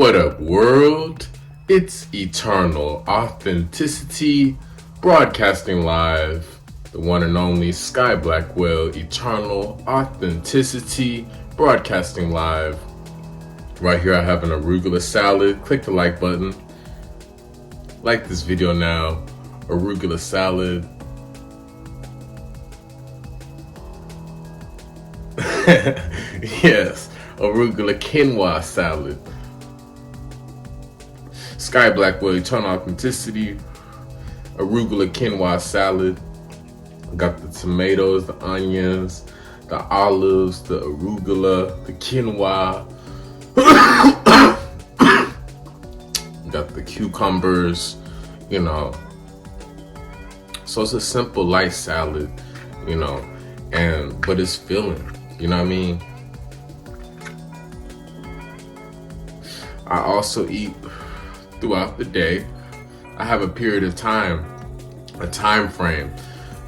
What up, world? It's Eternal Authenticity, broadcasting live. The one and only Sky Blackwell, Eternal Authenticity, broadcasting live. Right here I have an arugula salad. Click the like button. Like this video now. Arugula salad. Yes, arugula quinoa salad. Sky Blackwell, Eternal Authenticity, arugula quinoa salad. Got the tomatoes, the onions, the olives, the arugula, the quinoa. Got the cucumbers, So it's a simple, light salad, but it's filling, you know what I mean? I also eat throughout the day. I have a period of time, a time frame.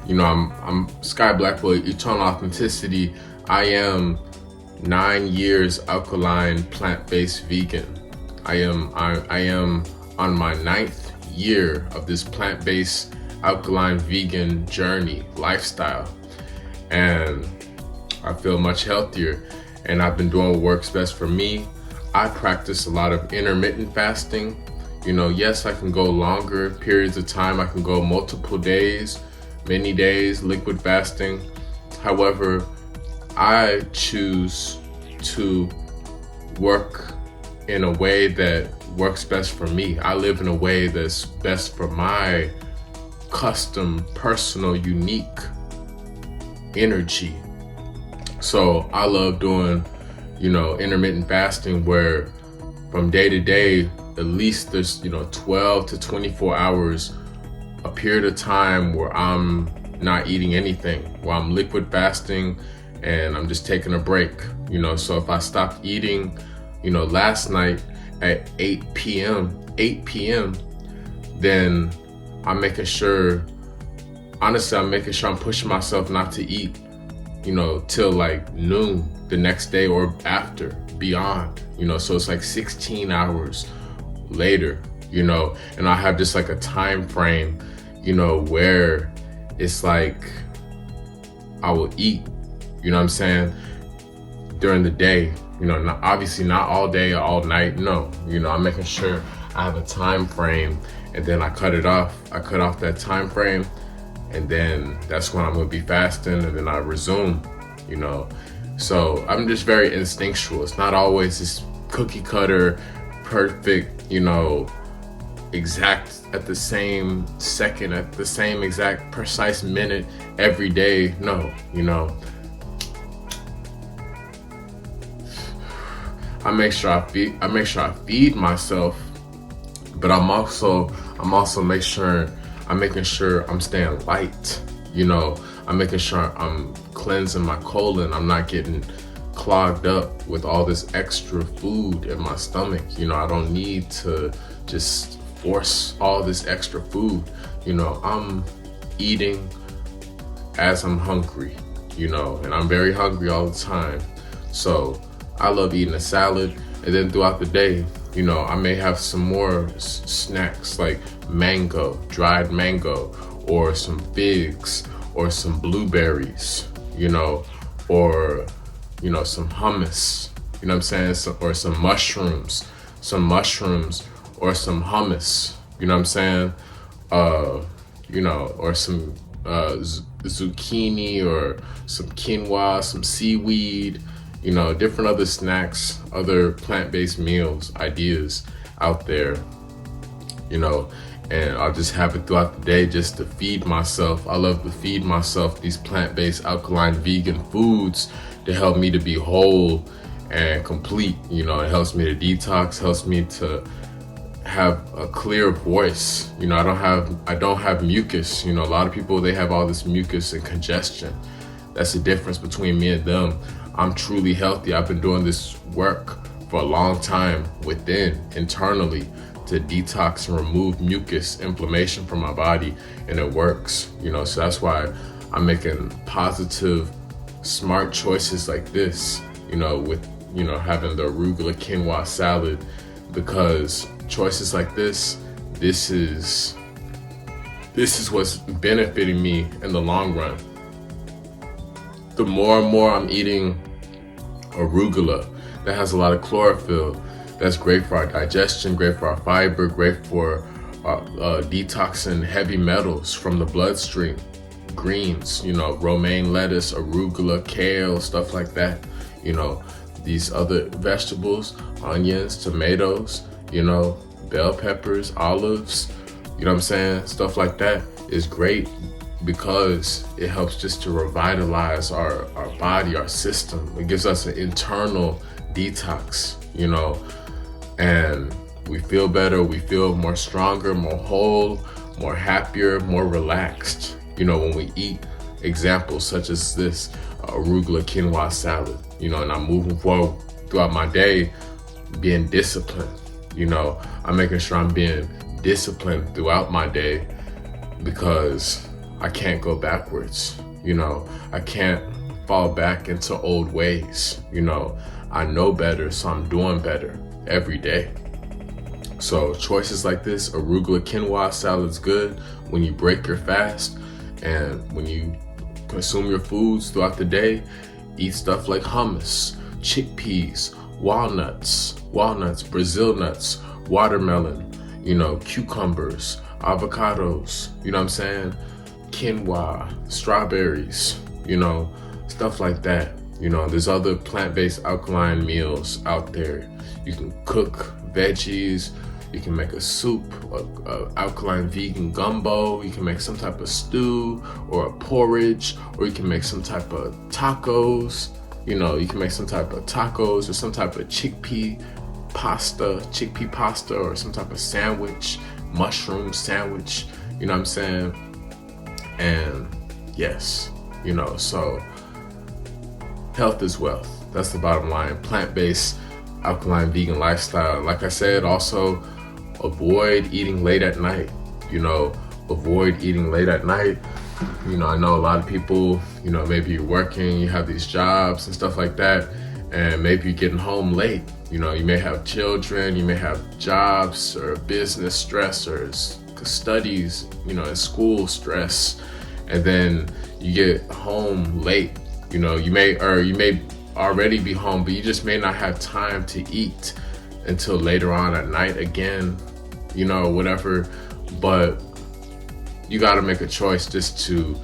I'm Sky Blackwell, Eternal Authenticity. I am 9 years alkaline plant-based vegan. I am on my 9th year of this plant-based alkaline vegan journey lifestyle, and I feel much healthier, and I've been doing what works best for me. I practice a lot of intermittent fasting. Yes, I can go longer periods of time. I can go multiple days, many days, liquid fasting. However, I choose to work in a way that works best for me. I live in a way that's best for my custom, personal, unique energy. So I love doing, intermittent fasting, where from day to day, at least there's, 12 to 24 hours, a period of time where I'm not eating anything, where I'm liquid fasting and I'm just taking a break, So if I stopped eating, last night at 8 p.m., then I'm making sure I'm pushing myself not to eat, till like noon the next day or after, beyond, so it's like 16 hours later, and I have just like a time frame, where it's like I will eat, during the day, obviously not all day or all night, no, I'm making sure I have a time frame, and then I cut off that time frame, and then that's when I'm gonna be fasting, and then I resume, So I'm just very instinctual. It's not always this cookie cutter, perfect, exact at the same second, at the same exact precise minute every day. No, I make sure I feed myself, but I'm making sure I'm staying light, I'm making sure I'm cleansing my colon. I'm not getting clogged up with all this extra food in my stomach. I don't need to just force all this extra food. I'm eating as I'm hungry, and I'm very hungry all the time. So I love eating a salad, and then throughout the day, I may have some more snacks like mango, dried mango, or some figs, or some blueberries, or, some hummus, or some mushrooms, or some hummus, or some zucchini, or some quinoa, some seaweed, different other snacks, other plant-based meals, ideas out there, and I'll just have it throughout the day just to feed myself. I love to feed myself these plant-based alkaline vegan foods to help me to be whole and complete. It helps me to detox, helps me to have a clear voice. I don't have mucus. A lot of people, they have all this mucus and congestion. That's the difference between me and them. I'm truly healthy. I've been doing this work for a long time internally, to detox and remove mucus, inflammation from my body, and it works, so that's why I'm making positive, smart choices like this, with, having the arugula quinoa salad, because choices like this is what's benefiting me in the long run. The more and more I'm eating arugula, that has a lot of chlorophyll, that's great for our digestion, great for our fiber, great for detoxing heavy metals from the bloodstream. Greens, romaine lettuce, arugula, kale, stuff like that. These other vegetables, onions, tomatoes, bell peppers, olives, stuff like that is great because it helps just to revitalize our body, our system. It gives us an internal detox, and we feel better, we feel more stronger, more whole, more happier, more relaxed, when we eat examples such as this arugula quinoa salad, and I'm moving forward throughout my day being disciplined. I'm making sure I'm being disciplined throughout my day because I can't go backwards. I can't fall back into old ways. I know better, so I'm doing better every day. So choices like this, arugula quinoa salad's good when you break your fast, and when you consume your foods throughout the day, eat stuff like hummus, chickpeas, walnuts, Brazil nuts, watermelon, cucumbers, avocados, quinoa, strawberries, stuff like that. There's other plant-based alkaline meals out there. You can cook veggies, you can make a soup, a alkaline vegan gumbo, you can make some type of stew or a porridge, or you can make some type of tacos. You can make some type of tacos or some type of chickpea pasta, or some type of sandwich, mushroom sandwich, And yes, so health is wealth. That's the bottom line. Plant-based, alkaline, vegan lifestyle. Like I said, also avoid eating late at night. Avoid eating late at night. I know a lot of people, maybe you're working, you have these jobs and stuff like that, and maybe you're getting home late. You may have children, you may have jobs or business stress or studies, and school stress, and then you get home late. You may already be home, but you just may not have time to eat until later on at night again, whatever. But you got to make a choice just to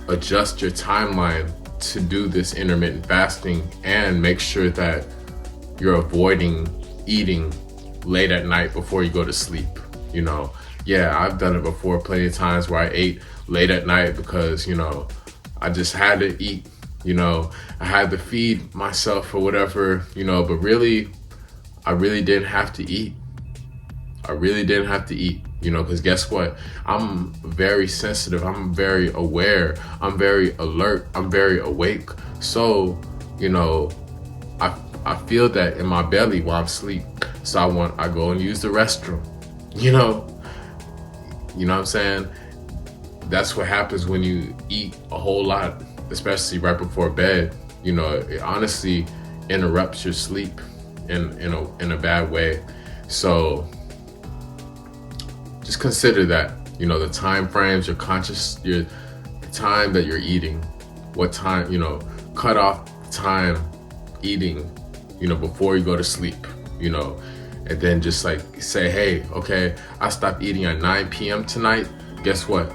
adjust your timeline to do this intermittent fasting and make sure that you're avoiding eating late at night before you go to sleep. Yeah, I've done it before plenty of times where I ate late at night because, I just had to eat, I had to feed myself or whatever, but really, I really didn't have to eat. Because guess what? I'm very sensitive. I'm very aware. I'm very alert. I'm very awake. So, I feel that in my belly while I'm asleep. So I go and use the restroom. You know what I'm saying? That's what happens when you eat a whole lot, especially right before bed. It honestly interrupts your sleep in a bad way. So just consider that, the time frames, the time that you're eating, what time, cut off time eating, before you go to sleep, and then just like say, hey, okay, I stopped eating at 9 p.m. tonight. Guess what?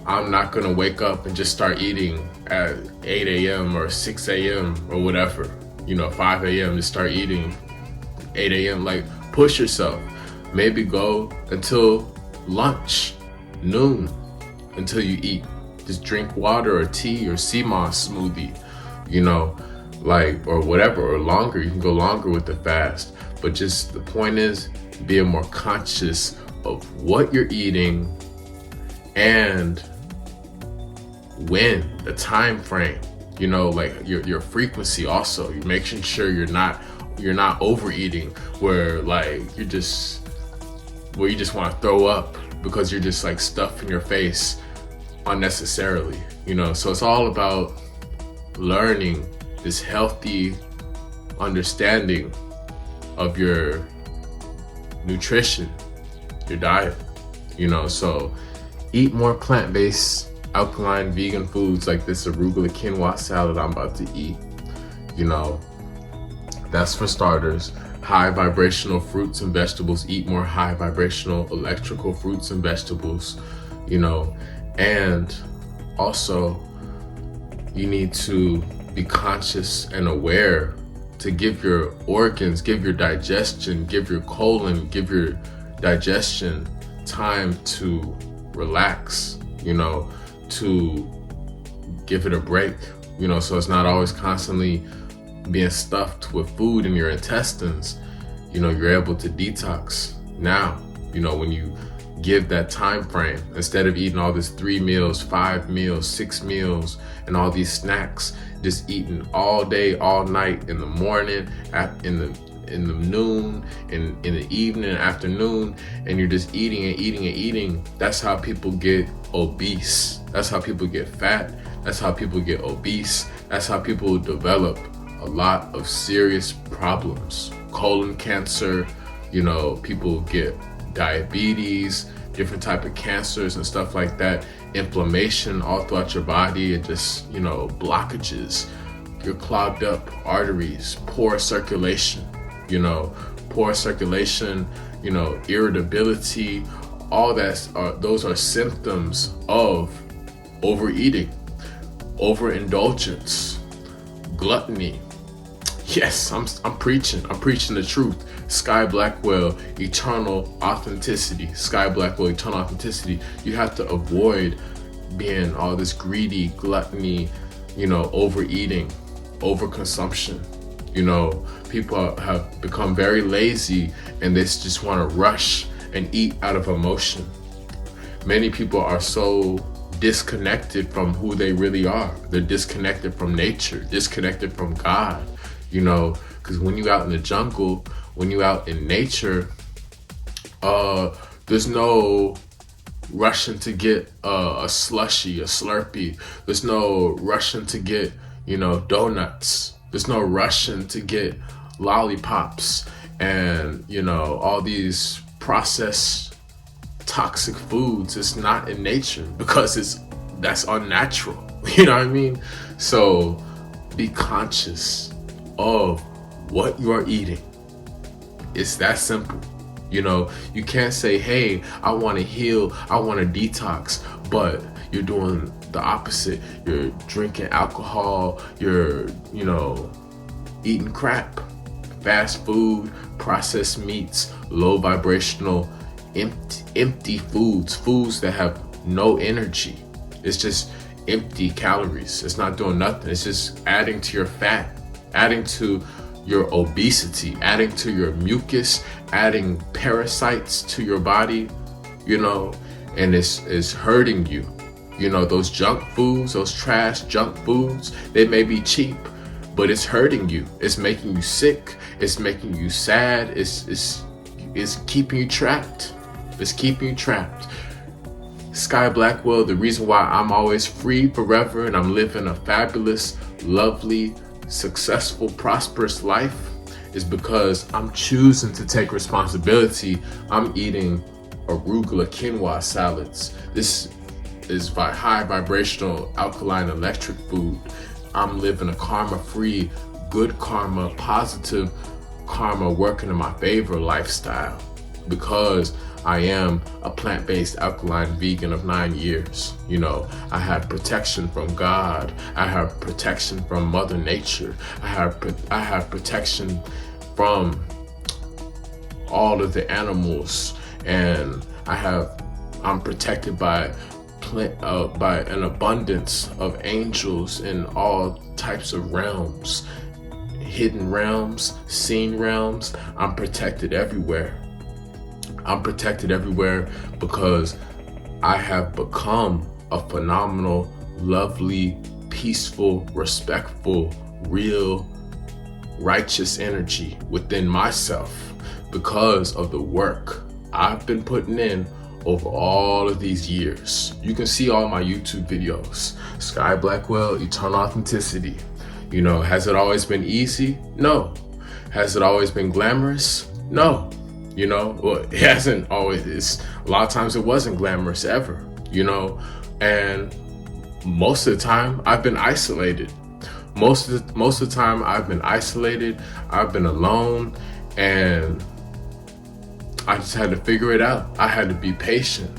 I'm not gonna wake up and just start eating at 8 a.m. or 6 a.m. or whatever, 5 a.m. to start eating 8 a.m. Like, push yourself. Maybe go until lunch, noon, until you eat. Just drink water or tea or sea moss smoothie, or whatever, or longer. You can go longer with the fast. But just the point is being more conscious of what you're eating and when, the time frame, your frequency also. You're making sure you're not overeating where you just want to throw up because you're just stuffing your face unnecessarily, So it's all about learning this healthy understanding of your nutrition, your diet, so eat more plant-based, alkaline, vegan foods like this arugula quinoa salad I'm about to eat. That's for starters. High vibrational fruits and vegetables. Eat more high vibrational electrical fruits and vegetables, and also you need to be conscious and aware to give your organs, give your digestion, give your colon, give your digestion time to relax, to give it a break, so it's not always constantly being stuffed with food in your intestines. You're able to detox now, when you give that time frame, instead of eating all this 3 meals, 5 meals, 6 meals, and all these snacks, just eating all day, all night, in the morning, in the noon, in the evening, afternoon, and you're just eating and eating and eating. That's how people get obese. That's how people get fat. That's how people get obese. That's how people develop a lot of serious problems. Colon cancer, people get diabetes, different type of cancers and stuff like that. Inflammation all throughout your body, and just, blockages. You're clogged up arteries, poor circulation, irritability, all that. Those are symptoms of overeating, overindulgence, gluttony. Yes, I'm preaching the truth. Sky Blackwell, eternal authenticity. Sky Blackwell, eternal authenticity. You have to avoid being all this greedy, gluttony, overeating, overconsumption. People have become very lazy, and they just want to rush and eat out of emotion. Many people are so disconnected from who they really are. They're disconnected from nature, disconnected from God, because when you're out in the jungle, when you're out in nature, there's no rushing to get a slushy, a Slurpee. There's no rushing to get, donuts. There's no rushing to get lollipops and, all these processed toxic foods. It's not in nature because that's unnatural. You know what I mean? So be conscious of what you are eating. It's that simple. You can't say, hey, I want to heal, I want to detox, but you're doing the opposite. You're drinking alcohol, you're, eating crap, fast food, processed meats, low vibrational, empty foods that have no energy. It's just empty calories. It's not doing nothing. It's just adding to your fat, adding to your obesity, adding to your mucus, adding parasites to your body, and it's hurting you. Those junk foods, those trash junk foods, they may be cheap, but it's hurting you. It's making you sick. It's making you sad. It's keeping you trapped. It's keeping you trapped. Sky Blackwell, the reason why I'm always free forever and I'm living a fabulous, lovely, successful, prosperous life is because I'm choosing to take responsibility. I'm eating arugula quinoa salads. This is high vibrational, alkaline, electric food. I'm living a karma-free, good karma, positive karma, working in my favor lifestyle because I am a plant-based alkaline vegan of 9 years. I have protection from God. I have protection from Mother Nature. I have protection from all of the animals, and I'm protected by an abundance of angels in all types of realms, hidden realms, seen realms. I'm protected everywhere. I'm protected everywhere because I have become a phenomenal, lovely, peaceful, respectful, real, righteous energy within myself because of the work I've been putting in over all of these years. You can see all my YouTube videos. Sky Blackwell, Eternal Authenticity. Has it always been easy? No. Has it always been glamorous? No. you know. Well, it hasn't always, a lot of times it wasn't glamorous ever, you know. And most of the time I've been isolated. Most of the time I've been isolated, I've been alone, and I just had to figure it out. I had to be patient.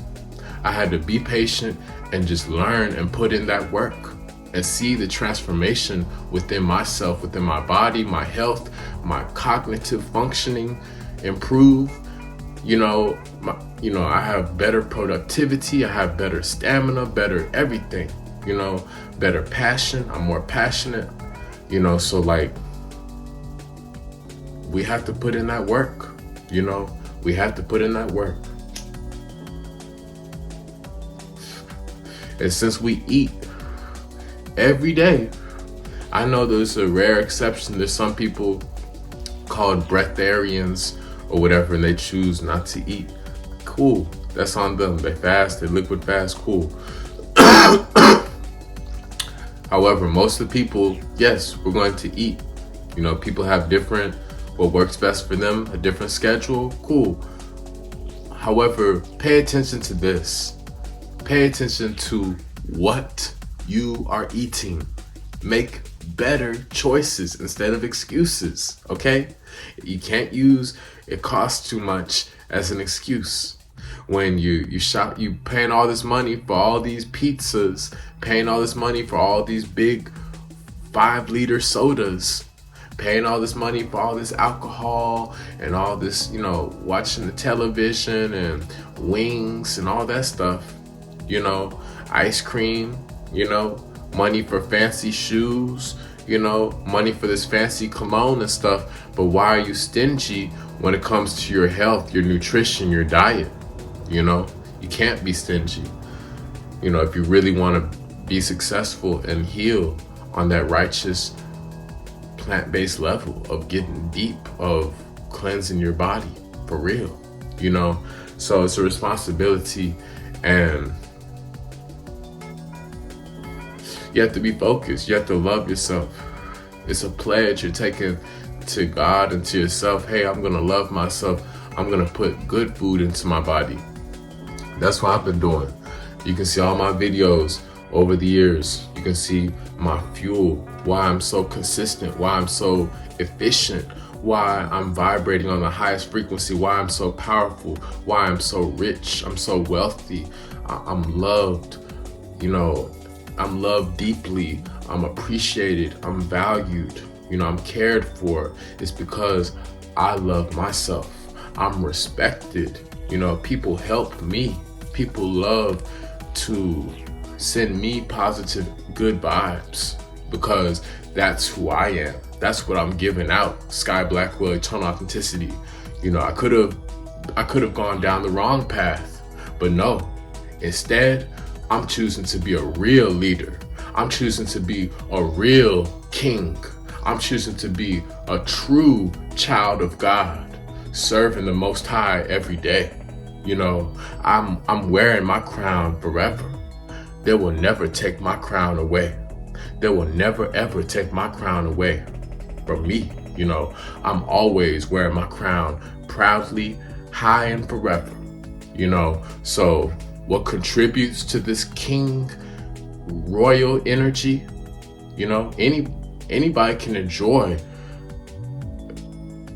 I had to be patient and just learn and put in that work and see the transformation within myself, within my body, my health, my cognitive functioning improve. You know, I have better productivity, I have better stamina, better everything, you know, better passion. I'm more passionate, you know, so like we have to put in that work, you know, we have to put in that work. And since we eat every day, I know there's a rare exception. There's some people called breatharians or whatever, and they choose not to eat. Cool, that's on them. They fast, they liquid fast, cool. However, most of the people, yes, we're going to eat. You know, people have different, what works best for them, a different schedule, cool. However, pay attention to this. Pay attention to what you are eating. Make better choices instead of excuses, okay? You can't use it costs too much as an excuse. When you shop, you paying all this money for all these pizzas, paying all this money for all these big 5-liter sodas, paying all this money for all this alcohol and all this, you know, watching the television and wings and all that stuff, you know, ice cream, you know, money for fancy shoes, you know, money for this fancy cologne and stuff. But why are you stingy when it comes to your health, your nutrition, your diet? You know, you can't be stingy. You know, if you really want to be successful and heal on that righteous plant-based level of getting deep, of cleansing your body for real, you know. So it's a responsibility, and you have to be focused. You have to love yourself. It's a pledge you're taking to God and to yourself. Hey, I'm gonna love myself. I'm gonna put good food into my body. That's what I've been doing. You can see all my videos over the years. You can see my fuel, why I'm so consistent, why I'm so efficient, why I'm vibrating on the highest frequency, why I'm so powerful, why I'm so rich, I'm so wealthy, I'm loved, you know, I'm loved deeply, I'm appreciated, I'm valued, you know, I'm cared for. It's because I love myself. I'm respected. You know, people help me. People love to send me positive, good vibes because that's who I am. That's what I'm giving out. Sky Blackwell, eternal authenticity. You know, I could have gone down the wrong path, but no. Instead, I'm choosing to be a real leader. I'm choosing to be a real king. I'm choosing to be a true child of God, serving the Most High every day. You know, I'm wearing my crown forever. They will never take my crown away. They will never ever take my crown away from me. You know, I'm always wearing my crown proudly, high and forever. You know, so what contributes to this king royal energy, you know, anybody can enjoy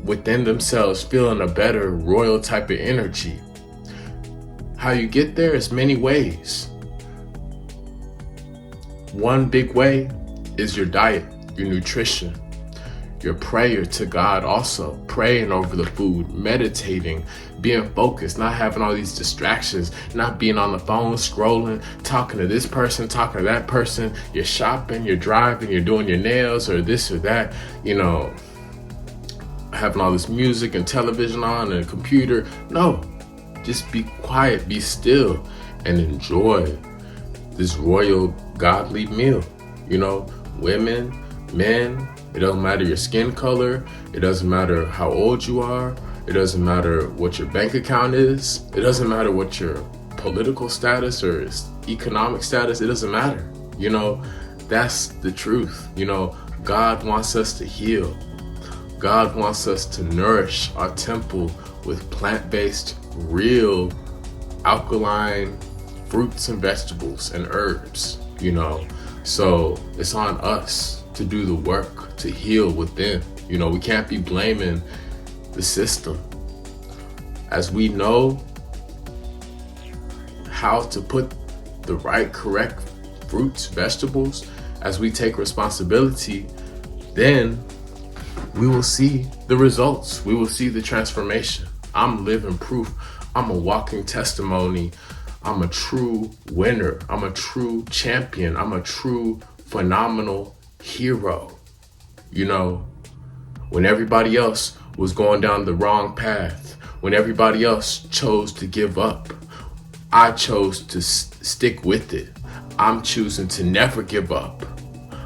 within themselves feeling a better royal type of energy. How you get there is many ways. One big way is your diet, your nutrition, your prayer to God also, praying over the food, meditating, being focused, not having all these distractions, not being on the phone, scrolling, talking to this person, talking to that person. You're shopping, you're driving, you're doing your nails or this or that, you know, having all this music and television on and a computer. No, just be quiet, be still, and enjoy this royal godly meal. You know, women, men, it doesn't matter your skin color, it doesn't matter how old you are, it doesn't matter what your bank account is, it doesn't matter what your political status or economic status, it doesn't matter. You know, that's the truth. You know, God wants us to heal. God wants us to nourish our temple with plant-based, real, alkaline fruits and vegetables and herbs, So it's on us to do the work, to heal within. We can't be blaming the system. As we know how to put the right, correct fruits, vegetables, as we take responsibility, then we will see the results. We will see the transformation. I'm living proof. I'm a walking testimony. I'm a true winner. I'm a true champion. I'm a true phenomenal hero. When everybody else was going down the wrong path, when everybody else chose to give up, I chose to stick with it. I'm choosing to never give up.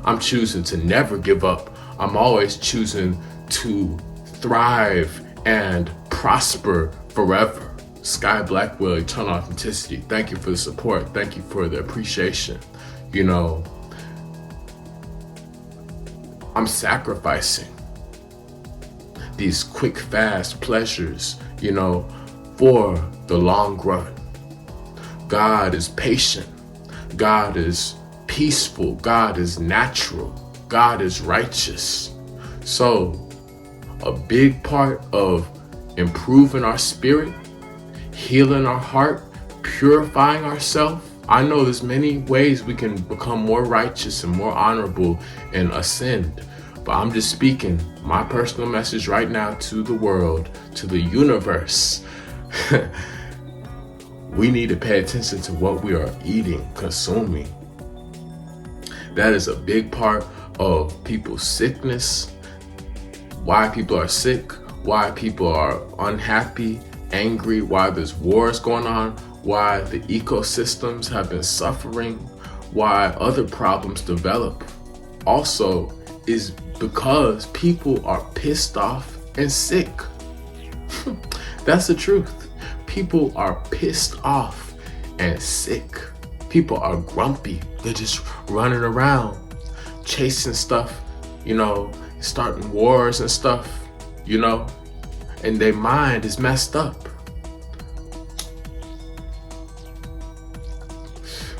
I'm choosing to never give up. I'm always choosing to thrive and prosper forever. Sky Blackwell, Eternal Authenticity. Thank you for the support. Thank you for the appreciation. I'm sacrificing these quick, fast pleasures, for the long run. God is patient. God is peaceful. God is natural. God is righteous. So, a big part of improving our spirit, healing our heart, purifying ourselves. I know there's many ways we can become more righteous and more honorable and ascend. But I'm just speaking my personal message right now to the world, to the universe. We need to pay attention to what we are eating, consuming. That is a big part of people's sickness, why people are sick, why people are unhappy, angry, why there's wars going on, why the ecosystems have been suffering, why other problems develop. Also is because people are pissed off and sick. That's the truth. People are pissed off and sick. People are grumpy. They're just running around, chasing stuff, starting wars and stuff, and their mind is messed up.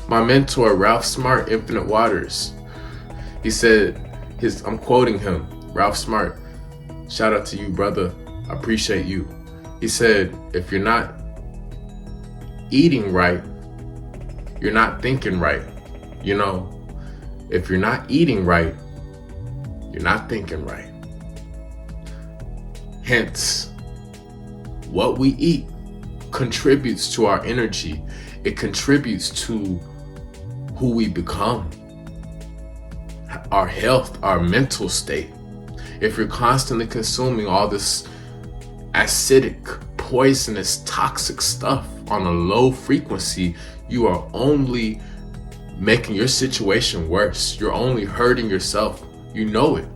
My mentor, Ralph Smart, Infinite Waters, he said, I'm quoting him, Ralph Smart, shout out to you, brother. I appreciate you. He said, if you're not eating right, you're not thinking right. If you're not eating right, you're not thinking right. Hence, what we eat contributes to our energy. It contributes to who we become, our health, our mental state. If you're constantly consuming all this acidic, poisonous, toxic stuff on a low frequency, you are only making your situation worse. You're only hurting yourself. You know it.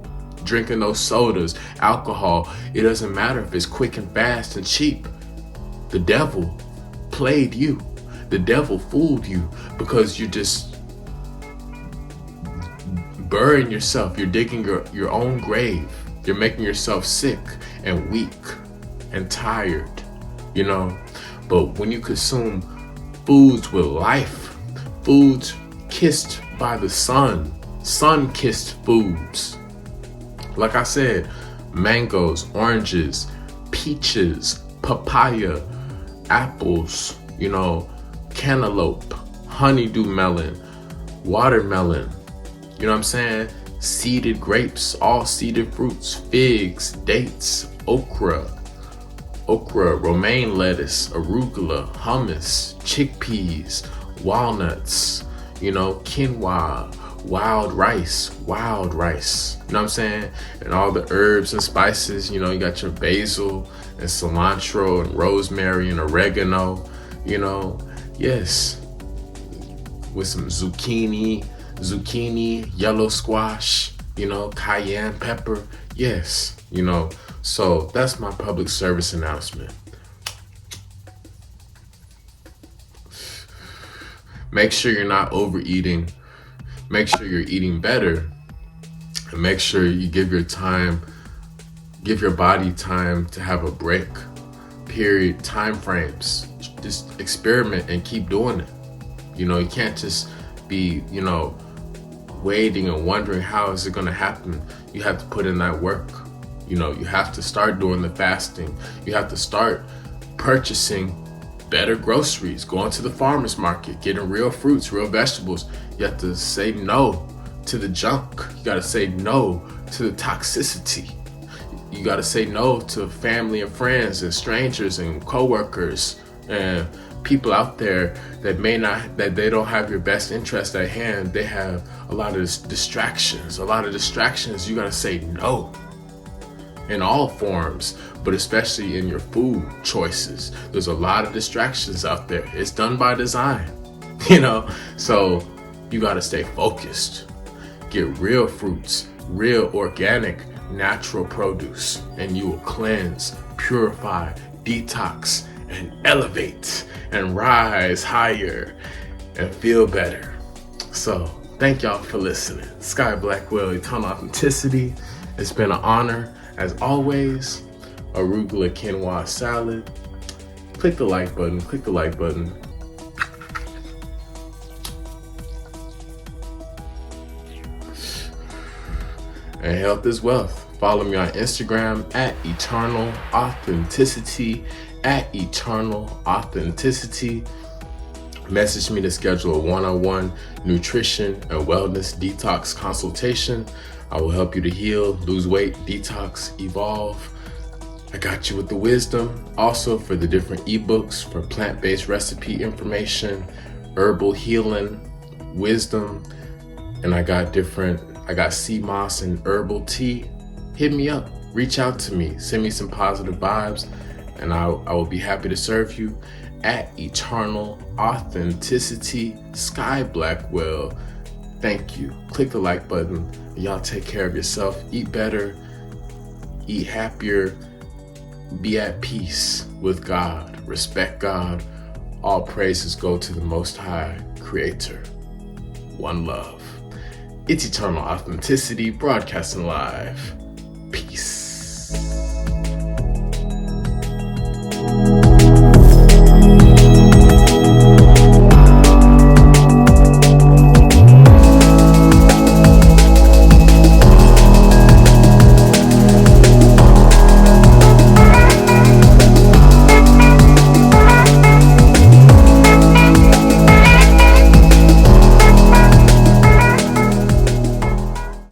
Drinking those sodas, alcohol, it doesn't matter if it's quick and fast and cheap. The devil played you. The devil fooled you because you just burying yourself. You're digging your own grave. You're making yourself sick and weak and tired, But when you consume foods with life, foods kissed by the sun-kissed foods. Like I said, mangoes, oranges, peaches, papaya, apples, cantaloupe, honeydew melon, watermelon, seeded grapes, all seeded fruits, figs, dates, okra, romaine lettuce, arugula, hummus, chickpeas, walnuts, quinoa, wild rice, and all the herbs and spices, you got your basil and cilantro and rosemary and oregano, yes, with some zucchini, yellow squash, cayenne pepper, yes, so that's my public service announcement. Make sure you're not overeating. Make sure you're eating better. And make sure you give your time Give your body time to have a break. Period. Time frames. Just experiment and keep doing it. You can't just be, waiting and wondering how is it going to happen. You have to put in that work. You have to start doing the fasting. You have to start purchasing better groceries, going to the farmer's market, getting real fruits, real vegetables. You have to say no to the junk. You got to say no to the toxicity. You got to say no to family and friends and strangers and coworkers and people out there that they don't have your best interest at hand. They have a lot of distractions. You got to say no in all forms, but especially in your food choices. There's a lot of distractions out there. It's done by design, so you got to stay focused. Get real fruits, real organic, natural produce, and you will cleanse, purify, detox, and elevate and rise higher and feel better. So thank y'all for listening. Sky Blackwell, Eternal Authenticity. It's been an honor as always. Arugula quinoa salad. Click the like button. And health is wealth. Follow me on Instagram at Eternal Authenticity. Message me to schedule a one-on-one nutrition and wellness detox consultation. I will help you to heal, lose weight, detox, evolve. I got you with the wisdom. Also for the different ebooks for plant-based recipe information, herbal healing, wisdom, and I got sea moss and herbal tea. Hit me up, reach out to me, send me some positive vibes, and I will be happy to serve you at Eternal Authenticity, Sky Blackwell. Thank you. Click the like button. Y'all take care of yourself. Eat better, eat happier, be at peace with God, respect God. All praises go to the Most High Creator. One love. It's Eternal Authenticity, broadcasting live.